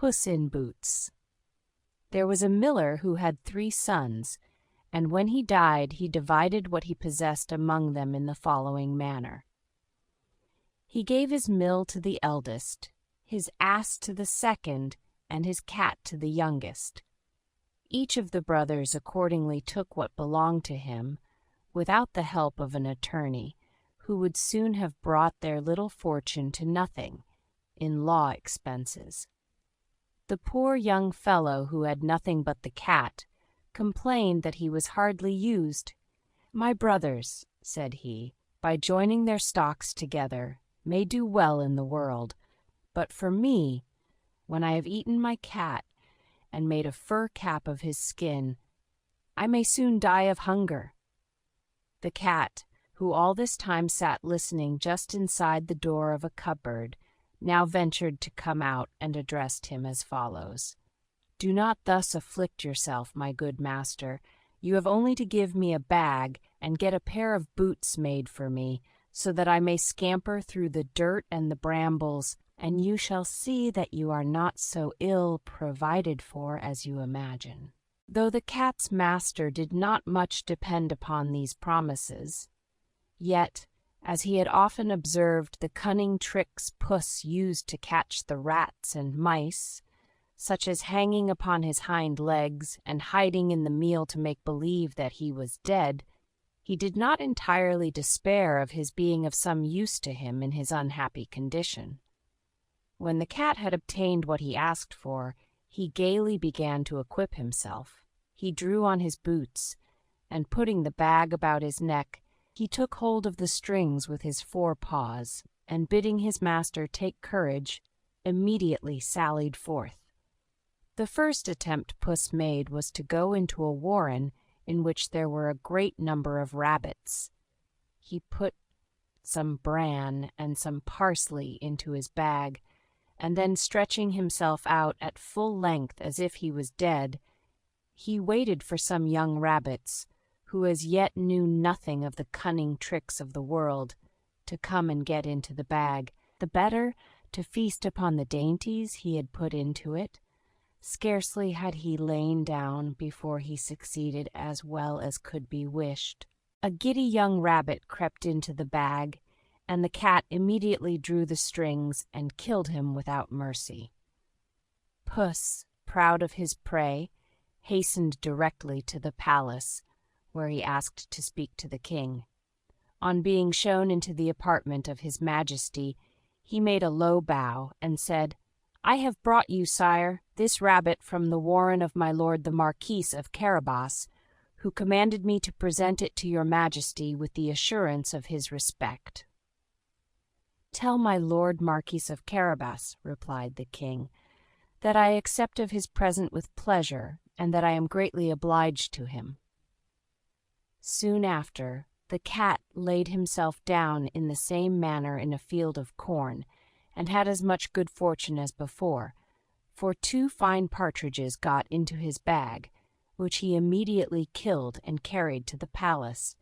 PUSS IN BOOTS. There was a miller who had 3 sons, and when he died he divided what he possessed among them in the following manner. He gave his mill to the eldest, his ass to the second, and his cat to the youngest. Each of the brothers accordingly took what belonged to him, without the help of an attorney, who would soon have brought their little fortune to nothing in law expenses. The poor young fellow, who had nothing but the cat, complained that he was hardly used. "My brothers," said he, "by joining their stocks together, may do well in the world, but for me, when I have eaten my cat and made a fur cap of his skin, I may soon die of hunger." The cat, who all this time sat listening just inside the door of a cupboard, now ventured to come out and addressed him as follows. "Do not thus afflict yourself, my good master. You have only to give me a bag and get a pair of boots made for me, so that I may scamper through the dirt and the brambles, and you shall see that you are not so ill provided for as you imagine." Though the cat's master did not much depend upon these promises, yet, as he had often observed the cunning tricks Puss used to catch the rats and mice, such as hanging upon his hind legs and hiding in the meal to make believe that he was dead, he did not entirely despair of his being of some use to him in his unhappy condition. When the cat had obtained what he asked for, he gaily began to equip himself. He drew on his boots, and putting the bag about his neck, he took hold of the strings with his 4 paws, and bidding his master take courage, immediately sallied forth. The first attempt Puss made was to go into a warren in which there were a great number of rabbits. He put some bran and some parsley into his bag, and then stretching himself out at full length as if he was dead, he waited for some young rabbits, who as yet knew nothing of the cunning tricks of the world, to come and get into the bag, the better to feast upon the dainties he had put into it. Scarcely had he lain down before he succeeded as well as could be wished. A giddy young rabbit crept into the bag, and the cat immediately drew the strings and killed him without mercy. Puss, proud of his prey, hastened directly to the palace, where he asked to speak to the king. On being shown into the apartment of his majesty, he made a low bow and said, "I have brought you, sire, this rabbit from the warren of my lord the Marquis of Carabas, who commanded me to present it to your majesty with the assurance of his respect." "Tell my lord Marquis of Carabas," replied the king, "that I accept of his present with pleasure, and that I am greatly obliged to him." Soon after, the cat laid himself down in the same manner in a field of corn, and had as much good fortune as before, for 2 fine partridges got into his bag, which he immediately killed and carried to the palace.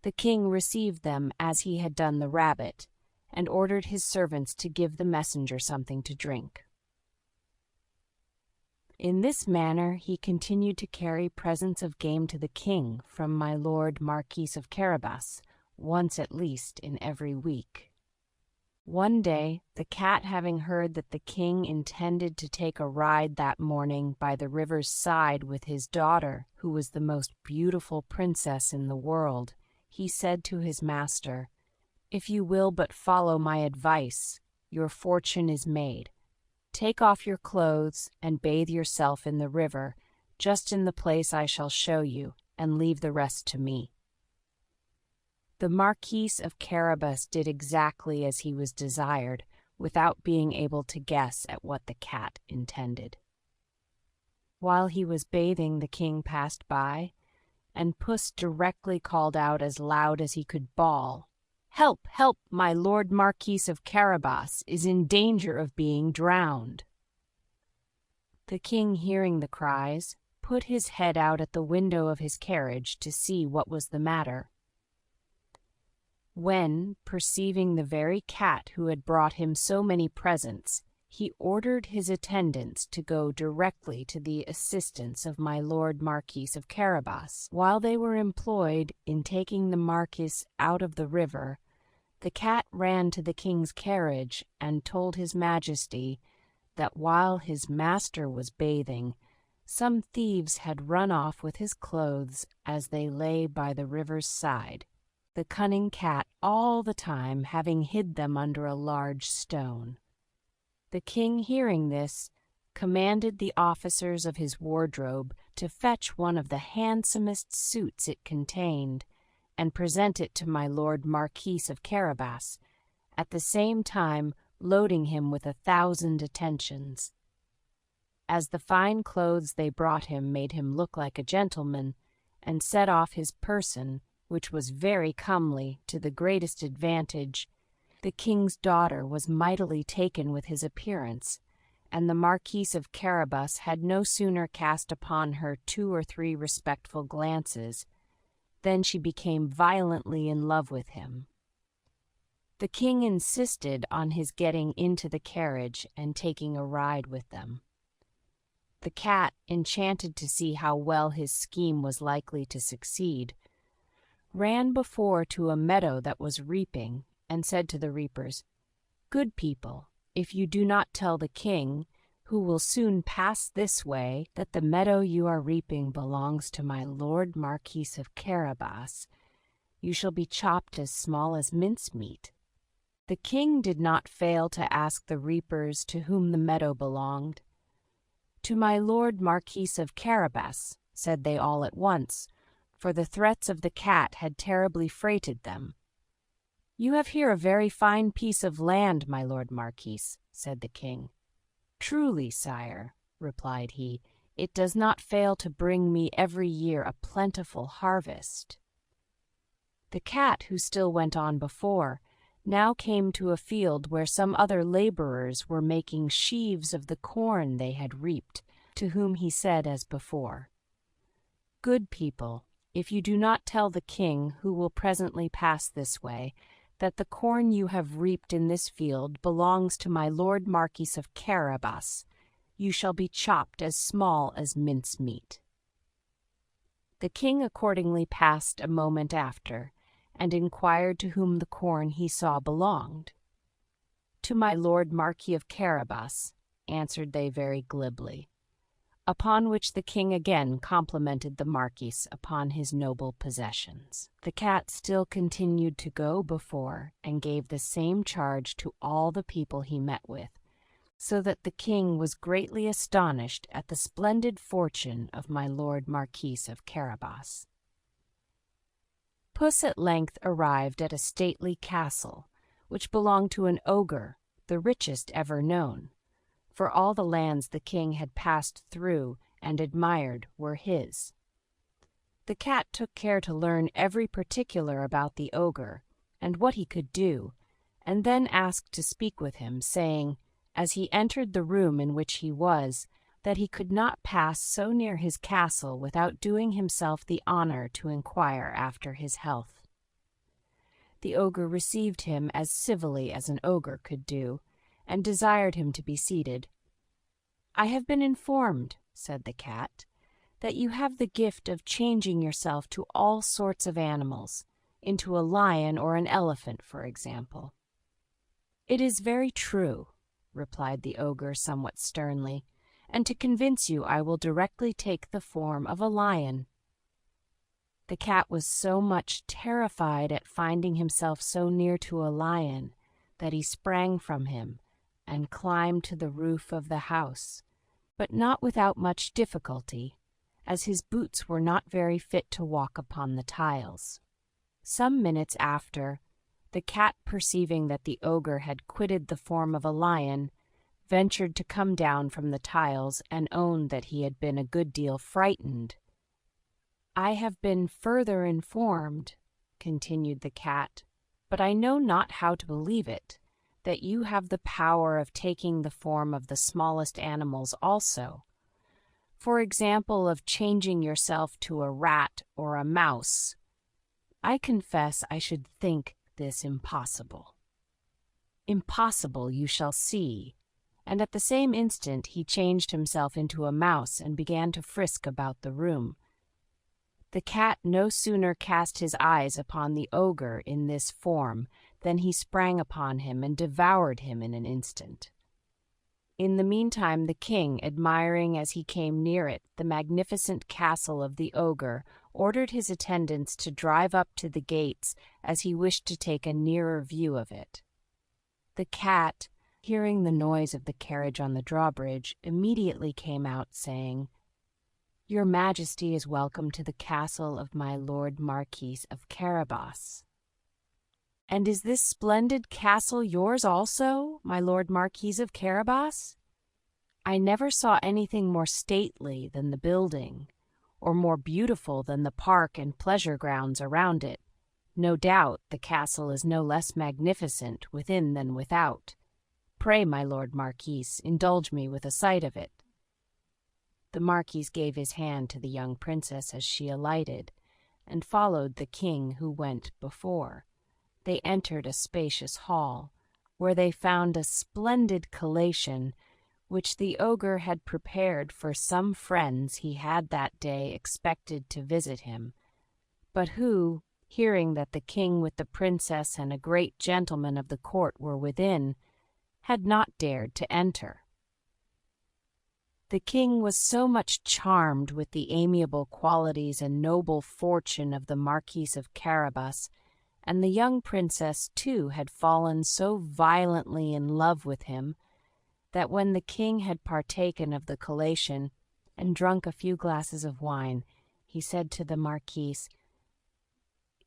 The king received them as he had done the rabbit, and ordered his servants to give the messenger something to drink. In this manner he continued to carry presents of game to the king from my lord Marquis of Carabas, once at least in every week. One day, the cat, having heard that the king intended to take a ride that morning by the river's side with his daughter, who was the most beautiful princess in the world, he said to his master, "If you will but follow my advice, your fortune is made. Take off your clothes and bathe yourself in the river, just in the place I shall show you, and leave the rest to me." The Marquis of Carabas did exactly as he was desired, without being able to guess at what the cat intended. While he was bathing, the king passed by, and Puss directly called out as loud as he could bawl, "Help, help, my lord Marquis of Carabas is in danger of being drowned." The king, hearing the cries, put his head out at the window of his carriage to see what was the matter. When, perceiving the very cat who had brought him so many presents, he ordered his attendants to go directly to the assistance of my Lord Marquis of Carabas. While they were employed in taking the Marquis out of the river, the cat ran to the king's carriage and told his Majesty that while his master was bathing, some thieves had run off with his clothes as they lay by the river's side, the cunning cat all the time having hid them under a large stone. The king, hearing this, commanded the officers of his wardrobe to fetch one of the handsomest suits it contained, and present it to my Lord Marquis of Carabas, at the same time loading him with 1,000 attentions. As the fine clothes they brought him made him look like a gentleman, and set off his person, which was very comely, to the greatest advantage, the king's daughter was mightily taken with his appearance, and the Marquis of Carabas had no sooner cast upon her 2 or 3 respectful glances than she became violently in love with him. The king insisted on his getting into the carriage and taking a ride with them. The cat, enchanted to see how well his scheme was likely to succeed, ran before to a meadow that was reaping, and said to the reapers, "Good people, if you do not tell the king, who will soon pass this way, that the meadow you are reaping belongs to my Lord Marquis of Carabas, you shall be chopped as small as mincemeat." The king did not fail to ask the reapers to whom the meadow belonged. "To my Lord Marquis of Carabas," said they all at once, for the threats of the cat had terribly freighted them. "You have here a very fine piece of land, my Lord Marquis," said the king. "Truly, sire," replied he, "it does not fail to bring me every year a plentiful harvest." The cat, who still went on before, now came to a field where some other laborers were making sheaves of the corn they had reaped, to whom he said as before, "Good people, if you do not tell the king, who will presently pass this way, that the corn you have reaped in this field belongs to my Lord Marquis of Carabas, you shall be chopped as small as mincemeat." The king accordingly passed a moment after, and inquired to whom the corn he saw belonged. "To my Lord Marquis of Carabas," answered they very glibly. Upon which the king again complimented the Marquis upon his noble possessions. The cat still continued to go before, and gave the same charge to all the people he met with, so that the king was greatly astonished at the splendid fortune of my Lord Marquis of Carabas. Puss at length arrived at a stately castle, which belonged to an ogre, the richest ever known, for all the lands the king had passed through and admired were his. The cat took care to learn every particular about the ogre, and what he could do, and then asked to speak with him, saying, as he entered the room in which he was, that he could not pass so near his castle without doing himself the honor to inquire after his health. The ogre received him as civilly as an ogre could do, and desired him to be seated. "I have been informed," said the cat, "that you have the gift of changing yourself to all sorts of animals, into a lion or an elephant, for example." "It is very true," replied the ogre somewhat sternly, "and to convince you I will directly take the form of a lion." The cat was so much terrified at finding himself so near to a lion that he sprang from him and climbed to the roof of the house, but not without much difficulty, as his boots were not very fit to walk upon the tiles. Some minutes after, the cat, perceiving that the ogre had quitted the form of a lion, ventured to come down from the tiles and owned that he had been a good deal frightened. "I have been further informed," continued the cat, "but I know not how to believe it, that you have the power of taking the form of the smallest animals also. For example, of changing yourself to a rat or a mouse. I confess I should think this impossible." "Impossible you shall see, and at the same instant he changed himself into a mouse and began to frisk about the room. The cat no sooner cast his eyes upon the ogre in this form than he sprang upon him and devoured him in an instant. In the meantime the king, admiring as he came near it the magnificent castle of the ogre, ordered his attendants to drive up to the gates, as he wished to take a nearer view of it. The cat, hearing the noise of the carriage on the drawbridge, immediately came out, saying, "Your Majesty is welcome to the castle of my Lord Marquis of Carabas." "And is this splendid castle yours also, my Lord Marquis of Carabas? I never saw anything more stately than the building, or more beautiful than the park and pleasure grounds around it. No doubt the castle is no less magnificent within than without. Pray, my Lord Marquis, indulge me with a sight of it." The Marquis gave his hand to the young princess as she alighted, and followed the king, who went before. They entered a spacious hall, where they found a splendid collation, which the ogre had prepared for some friends he had that day expected to visit him, but who, hearing that the king with the princess and a great gentleman of the court were within, had not dared to enter. The king was so much charmed with the amiable qualities and noble fortune of the Marquis of Carabas, and the young princess too had fallen so violently in love with him, that when the king had partaken of the collation and drunk a few glasses of wine, he said to the Marquis,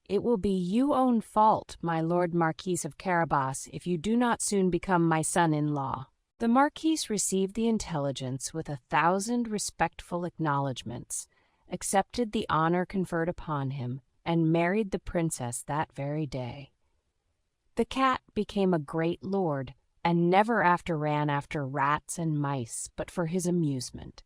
"It will be your own fault, my Lord Marquis of Carabas, if you do not soon become my son-in-law." The Marquis received the intelligence with 1,000 respectful acknowledgments, accepted the honor conferred upon him, and married the princess that very day. The cat became a great lord, and never after ran after rats and mice but for his amusement.